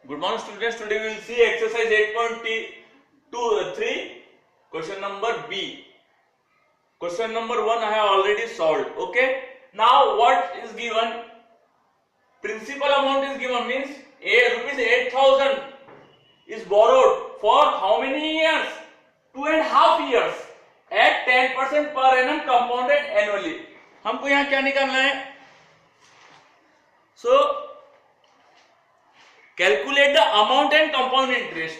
Good morning students, today we will see exercise 8.3 question number B. Question number 1 I have already solved. Okay. Now what is given? Principal amount is given, means rupees 8,000 is borrowed for how many years? 2.5 years at 10% per annum compounded annually. हमको यहाँ क्या निकालना है? So calculate the amount and compound interest.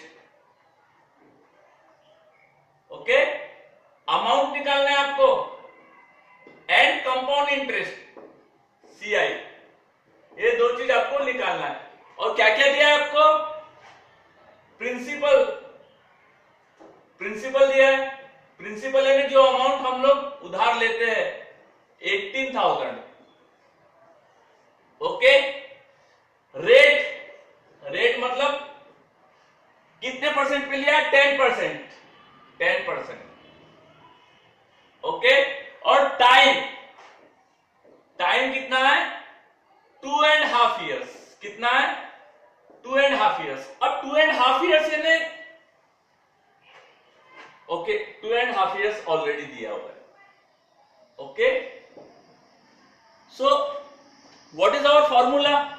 Okay, amount निकालना है आपको and compound interest CI, ये दो चीज आपको निकालना है. और क्या क्या दिया है आपको? प्रिंसिपल दिया है. प्रिंसिपल यानी जो अमाउंट हम लोग उधार लेते हैं 18,000. ओके. रेट मतलब कितने परसेंट पे लिया? 10%. ओके. और टाइम कितना है? 2.5 years. कितना है? 2.5 years. अब 2.5 years यानी ओके 2.5 years ऑलरेडी दिया हुआ है. Okay. So what is our formula?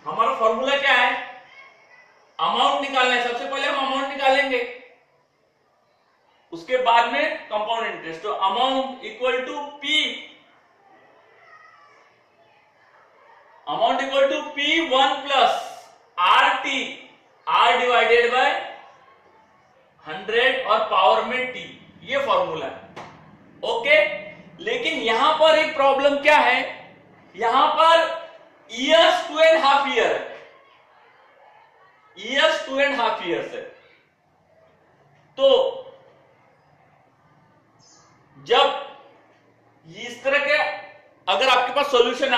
हमारा फॉर्मूला क्या है? अमाउंट निकालना है. सबसे पहले हम अमाउंट निकालेंगे, उसके बाद में कंपाउंड इंटरेस्ट. तो amount equal to P1 plus RT, R divided by 100 और पावर में T. ये फॉर्मूला है. ओके. लेकिन यहां पर एक प्रॉब्लम क्या है? यहां पर years 2.5 year है. years 2.5 years है. तो जब इस तरह के अगर आपके पास सॉल्यूशन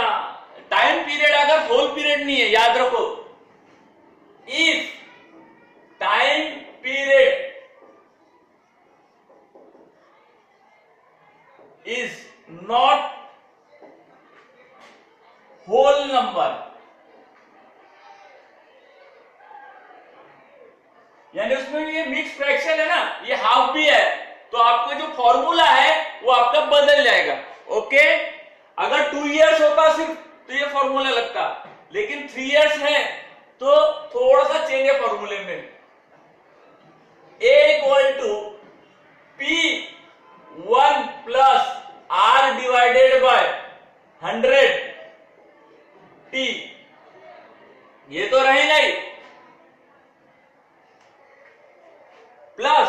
टाइम पीरियड अगर होल पीरियड नहीं है, याद रखो, if time period is not whole number, यानी उसमें ये मिक्स फ्रैक्शन है ना, ये हाफ भी है, तो आपको जो फॉर्मूला है वो आपका बदल जाएगा. ओके. अगर 2 years होता सिर्फ तो ये फॉर्मूला लगता, लेकिन 3 years है तो थोड़ा सा चेंज है फॉर्मूले में. A equal to P1 plus R divided by 100 T. ये तो रहेगा ही, प्लस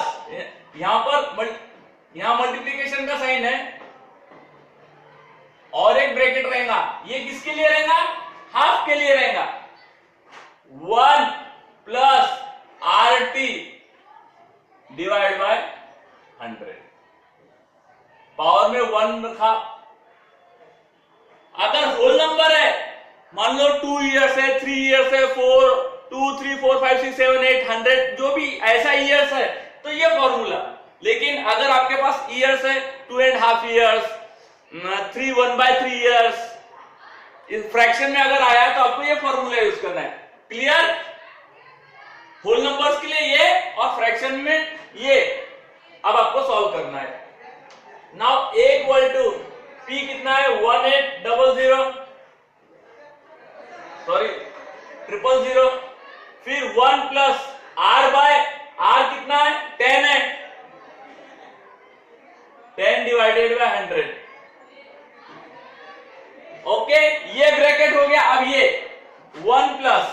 यहां मल्टीप्लिकेशन का साइन है और एक ब्रैकेट रहेगा. ये किसके लिए रहेगा? हाफ के लिए रहेगा. 1 plus RT divide by 100. Power में 1 रखा. अगर होल नंबर है, मान लो 2 years है, 3 years है, 2, 3, 4, 5, 6, 7, 8, 100, जो भी ऐसा ईयर्स है तो ये फॉर्मूला. लेकिन अगर आपके पास ईयर्स है 2.5 years, 1/3 years, इस फ्रैक्शन में अगर आया तो आपको ये फॉर्मूला यूज करना है. क्लियर? होल नंबर्स के लिए ये और फ्रैक्शन में ये. अब आपको सॉल्व करना है. Now A equal to P कितना है? 1800 फिर 1 प्लस R बाय R कितना है? 10 है. 10 डिवाइडेड बाय 100. ओके. ये ब्रैकेट हो गया. अब ये 1 प्लस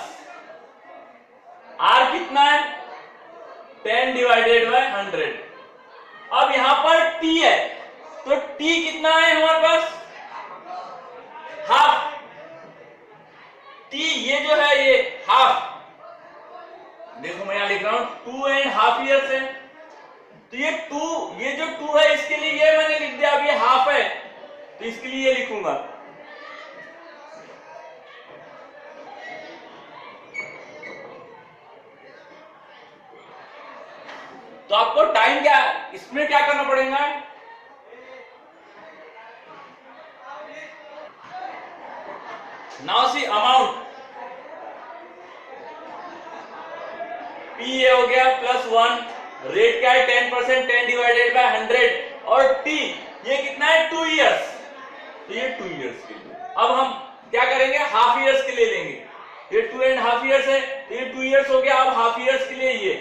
R कितना है? 10 डिवाइडेड बाय 100. अब यहां पर T है, तो T कितना है हमारे पास? हाफ. T ये जो है ये हाफ. देखो मैं यहां लिख रहा हूं 2.5 years है, तो ये जो 2 है इसके लिए ये मैंने लिख दिया. अब ये हाफ है तो इसके लिए ये लिखूंगा. तो आपको टाइम क्या इसमें क्या करना पड़ेगा? नाउ सी अमाउंट P ये हो गया +1, रेट क्या है 10%, 10 डिवाइडेड बाय 100 और T ये कितना है 2 इयर्स, तो ये 2 इयर्स के लिए। अब हम क्या करेंगे, हाफ इयर्स के लिए लेंगे, ये 2.5 इयर्स है, तो ये 2 इयर्स हो गया। अब हाफ इयर्स के लिए ये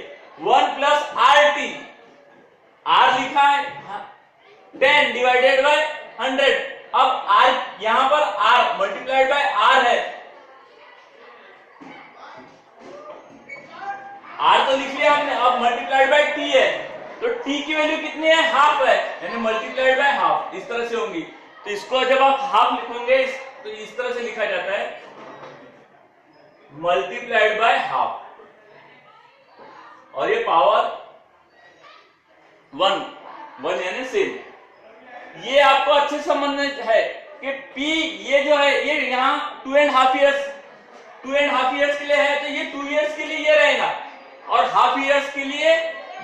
1 प्लस RT, R लिखा है 10 डिवाइडेड बाय 100, अब R यहां पर R मल्टीप्लाइड बाय R है, R तो लिख लिया हमने, अब मल्टीप्लाइड बाय T है, तो T की वैल्यू कितनी है, हाफ है, यानी मल्टीप्लाइड बाय हाफ, इस तरह से होंगी। तो इसको जब आप हाफ लिखोगे तो इस तरह से लिखा जाता है मल्टीप्लाइड बाय हाफ, और ये पावर 1 यानी सेम। ये आपको अच्छे समझ में है कि P ये जो है ये यहाँ 2.5 इयर्स के लिए है, तो ये 2 इयर्स के लिए ये रहेगा और हाफ इयर्स के लिए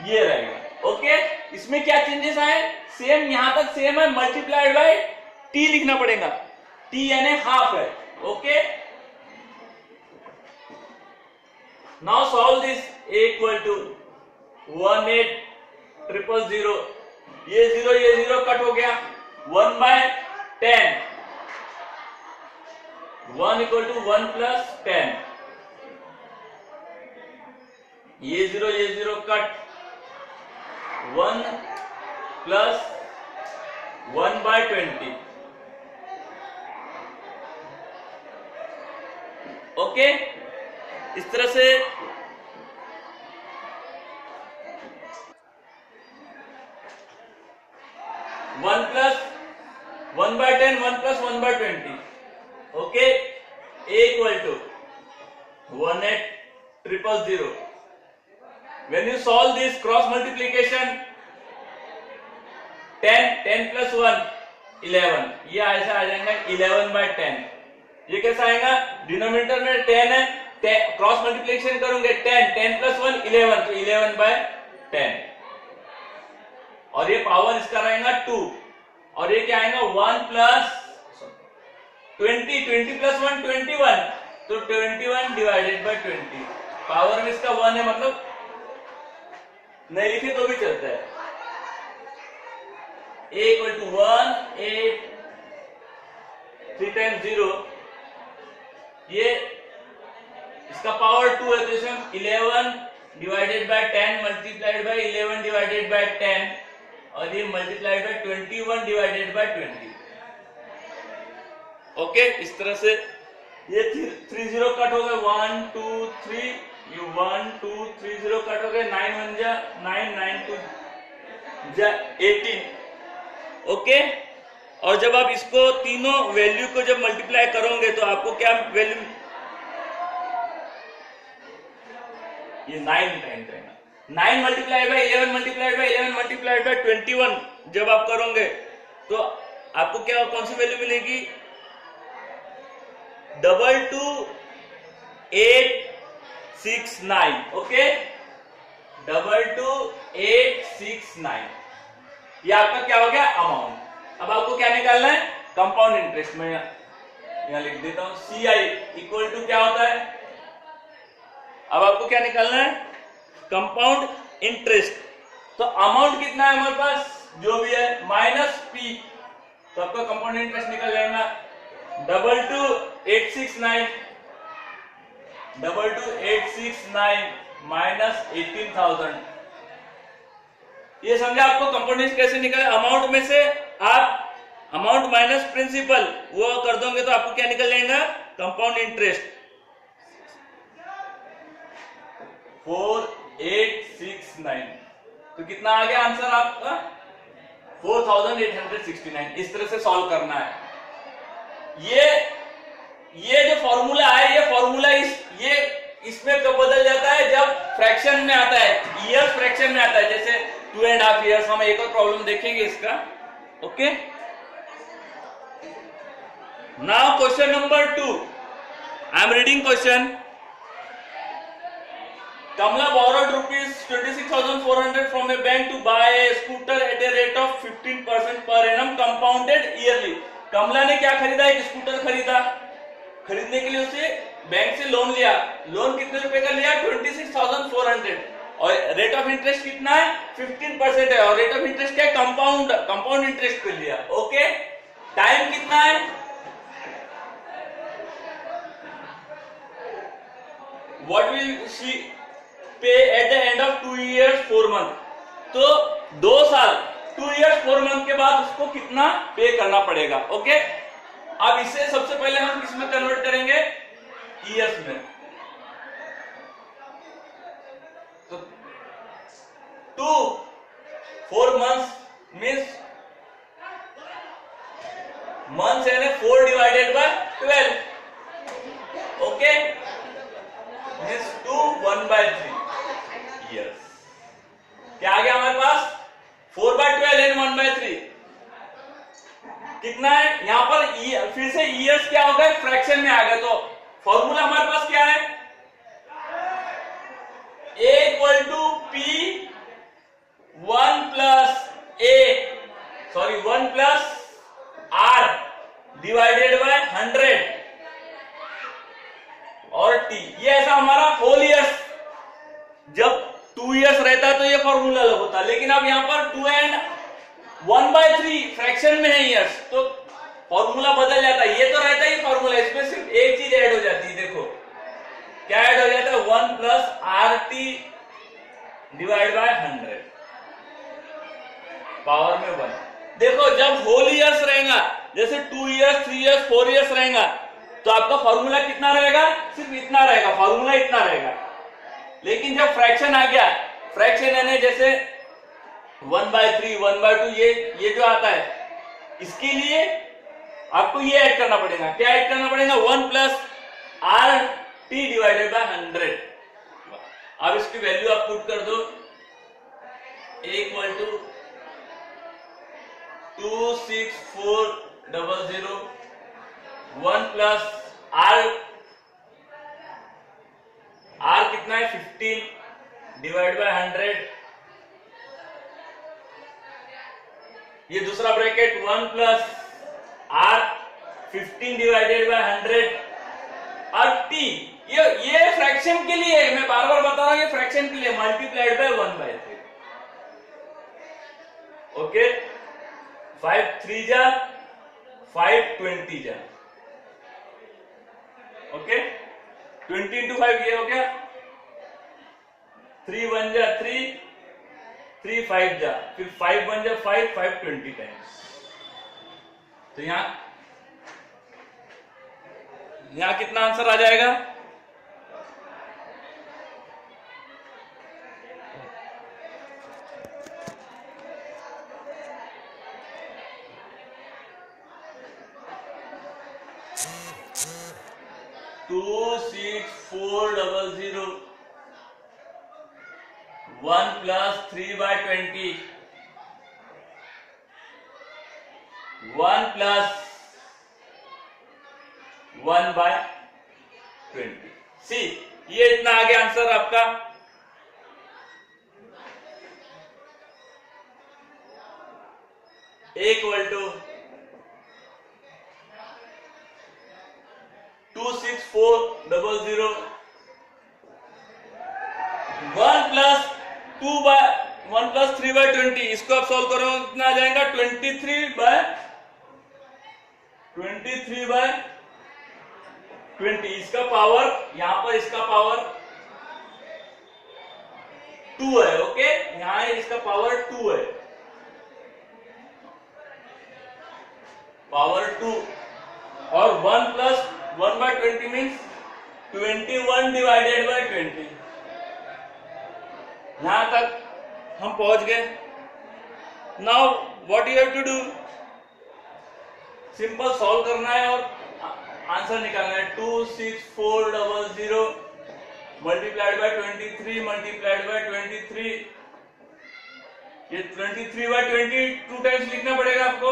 ये रहेगा। ओके, इसमें क्या चेंजेस आए, सेम यहां तक सेम है, मल्टीप्लाइड बाय T लिखना पड़ेगा, T यानी हाफ है। Okay, now solve this, A equal to 18000, ये 0 कट हो गया, 1/10, 1 इक्वल टू 1 प्लस 10, ये 0 कट, 1 प्लस 1/20। ओके, इस तरह से one plus 1/10, 1 plus 1/20। Okay, A equal to 18000। When you solve this cross multiplication, 10 plus 1 11, ये ऐसा आ जाएगा 11/10। ये कैसा आएगा, डिनोमिनेटर में 10 है, क्रॉस मल्टीप्लिकेशन करूंगे 10 प्लस 1 11, तो 11/10, और ये पावर इसका रहेगा 2, और ये क्या आएगा 1 प्लस 20 प्लस 1 21, तो 21 डिवाइडेड बाय 20, पावर में इसका 1 है, मतलब नहीं लिखे तो भी चलता है। A इक्वल टू 1, 8, 3 टाइम्स 0, ये इसका पावर 2 है, तो इसमें 11 divided by 10 multiplied by 11 divided by 10, और ये multiplied by 21 divided by 20। Okay, इस तरह से ये 30 कट हो गए, 1 2 3, ये 1 2 3 0 कट हो गए, 9 1 जा 9, 9 2 जा 18। ओके, और जब आप इसको तीनों वैल्यू को जब मल्टीप्लाई करोगे तो आपको क्या वैल्यू, ये 9 टाइम रहेगा, 9 multiply by 11 multiplied by 11 multiplied by 21 जब आप करोगे तो आपको क्या, कौन सी वैल्यू मिलेगी, 22869। ओके, 22869, ये आपका क्या हो गया, अमाउंट। अब आपको क्या निकालना है, कंपाउंड इंटरेस्ट। में यहां लिख देता हूं, CI इक्वल टू क्या होता है, अब आपको क्या निकालना है, कंपाउंड इंटरेस्ट। तो अमाउंट कितना है हमारे पास, जो भी है, माइनस P, तो आपका कंपाउंड इंटरेस्ट निकल जाएगा 22869 माइनस 18,000। ये समझा आपको कंपाउंड इंटरेस्ट कैसे निकले, अमाउंट में से आप अमाउंट माइनस प्रिंसिपल वो कर दोगे तो आपको क्या निकल जाएगा, कंपाउंड इंटरेस्ट 4869। तो कितना आ गया आंसर आपका, 4869। इस तरह से सॉल्व करना है। ये जो फॉर्मूला है, ये फॉर्मूला इसमें कब बदल जाता है, जब फ्रैक्शन में आता है, ईयर्स फ्रैक्शन में आता है, जैसे 2.5 इयर्स। हम एक और प्रॉब्लम देखेंगे इसका। Okay, now question number 2, I am reading question. Kamla borrowed ₹26,400 from a bank to buy a scooter at a rate of 15% per annum compounded yearly. कमला ने क्या खरीदा, एक स्कूटर खरीदा खरीदने के लिए उसे बैंक से लोन लिया, लोन कितने रुपए का लिया? 26,400 और रेट ऑफ इंटरेस्ट कितना है? 15% है और रेट ऑफ इंटरेस्ट क्या है? कंपाउंड इंटरेस्ट पे लिया। ओके, टाइम कितना है? व्हाट विल शी पे at the end of 2 years 4 month? तो 2 साल 2 years 4 month के बाद उसको कितना पे करना पड़ेगा। ओके, अब इसे सबसे पहले हम किस में कन्वर्ट करेंगे? ईयर्स में। तो 2 4 months मीन्स मंथ्स यानी 4 divided by 12। Okay, means 2 1/3 years। क्या आ गया हमारे पास? 4/12 एंड 1/3 कितना है? यहां पर फिर से ईयर्स क्या होगा? फ्रैक्शन में आ गया। तो फॉर्मूला हमारे पास क्या है? A equal to P 1 plus R divided by 100 और T। ये ऐसा हमारा होल ईयर्स, जब 2 years रहता तो ये फॉर्मूला अलग होता, लेकिन अब यहां पर 2 and 1/3 फ्रैक्शन में है ईयर्स, तो फॉर्मूला बदल जाता है। ये तो रहता ही फॉर्मूला, इसमें सिर्फ एक चीज ऐड हो जाती है। देखो क्या ऐड हो जाता है? 1 plus RT divide by 100 power में 1। देखो जब होल ईयर्स रहेगा, जैसे 2 years 3 years 4 years रहेगा, तो आपका फॉर्मूला कितना रहेगा? सिर्फ इतना रहेगा, फॉर्मूला इतना रहेगा। लेकिन जब फ्रैक्शन आ गया, फ्रैक्शन यानी जैसे 1/3 1/2 ये जो आता है, इसके लिए आपको ये ऐड करना पड़ेगा। क्या ऐड करना पड़ेगा? 1 प्लस RT डिवाइडेड बाय 100। अब इसकी वैल्यू आप पुट कर दो। A equal to 26400 1 plus R कितना है? 15 डिवाइड बाय 100। ये दूसरा bracket 1 plus R 15 divided by 100 और T ये फ्रैक्शन के लिए, मैं बार बार बता रहा हूं, ये फ्रैक्शन के लिए मल्टीप्लाइड बाय 1/3। ओके, 5 3 जा 5 20 जा। ओके, 20 into 5 ये हो गया, 3 1 जा 3 3 5 जा, फिर 5 1 जा 5 5 20 टाइम्स। तो यहां कितना आंसर आ जाएगा? To 6 4 0 1 plus 3/20 1 plus 1/20। सी ये इतना आ गया आंसर आपका। Equal to 26400 1 plus 3/20। इसको आप सॉल्व करो कितना आ जाएगा? 23/20। इसका पावर यहां पर, इसका पावर 2 है। ओके, यहां इसका पावर 2 है, पावर 2। और 1 प्लस 1/20 मीन्स 21 डिवाइडेड बाय 20। यहां तक हम पहुंच गए। Now what you have to do? Simple solve करना है और आंसर निकालना है। 26400 मल्टीप्लाइड बाय 23 मल्टीप्लाइड बाय 23। ये 23/20 2 टाइम्स लिखना पड़ेगा आपको।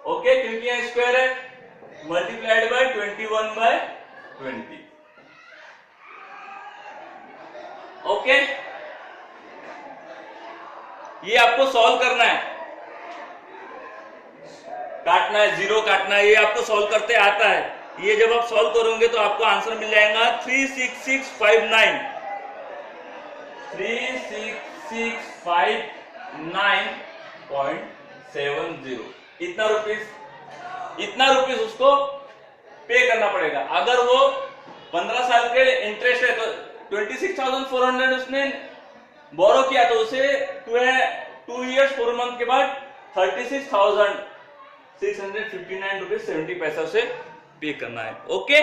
ओके, क्योंकि यह स्क्वायर है। Multiplied by 21/20। ओके, ये आपको सॉल्व करना है। काटना काटना है, जीरो काटना है, ये आपको सॉल्व करते आता है। ये जब आप सॉल्व करोगे तो आपको आंसर मिल जाएगा 36659, 36659.70। इतना रुपीस उसको पे करना पड़ेगा। अगर वो 15 साल के लिए इंटरेस्ट है तो 26,400 उसने बोरो किया, तो उसे 2 years 4 month के बाद 36,659 रुपीज 70 पैसा उसे पे करना है। ओके।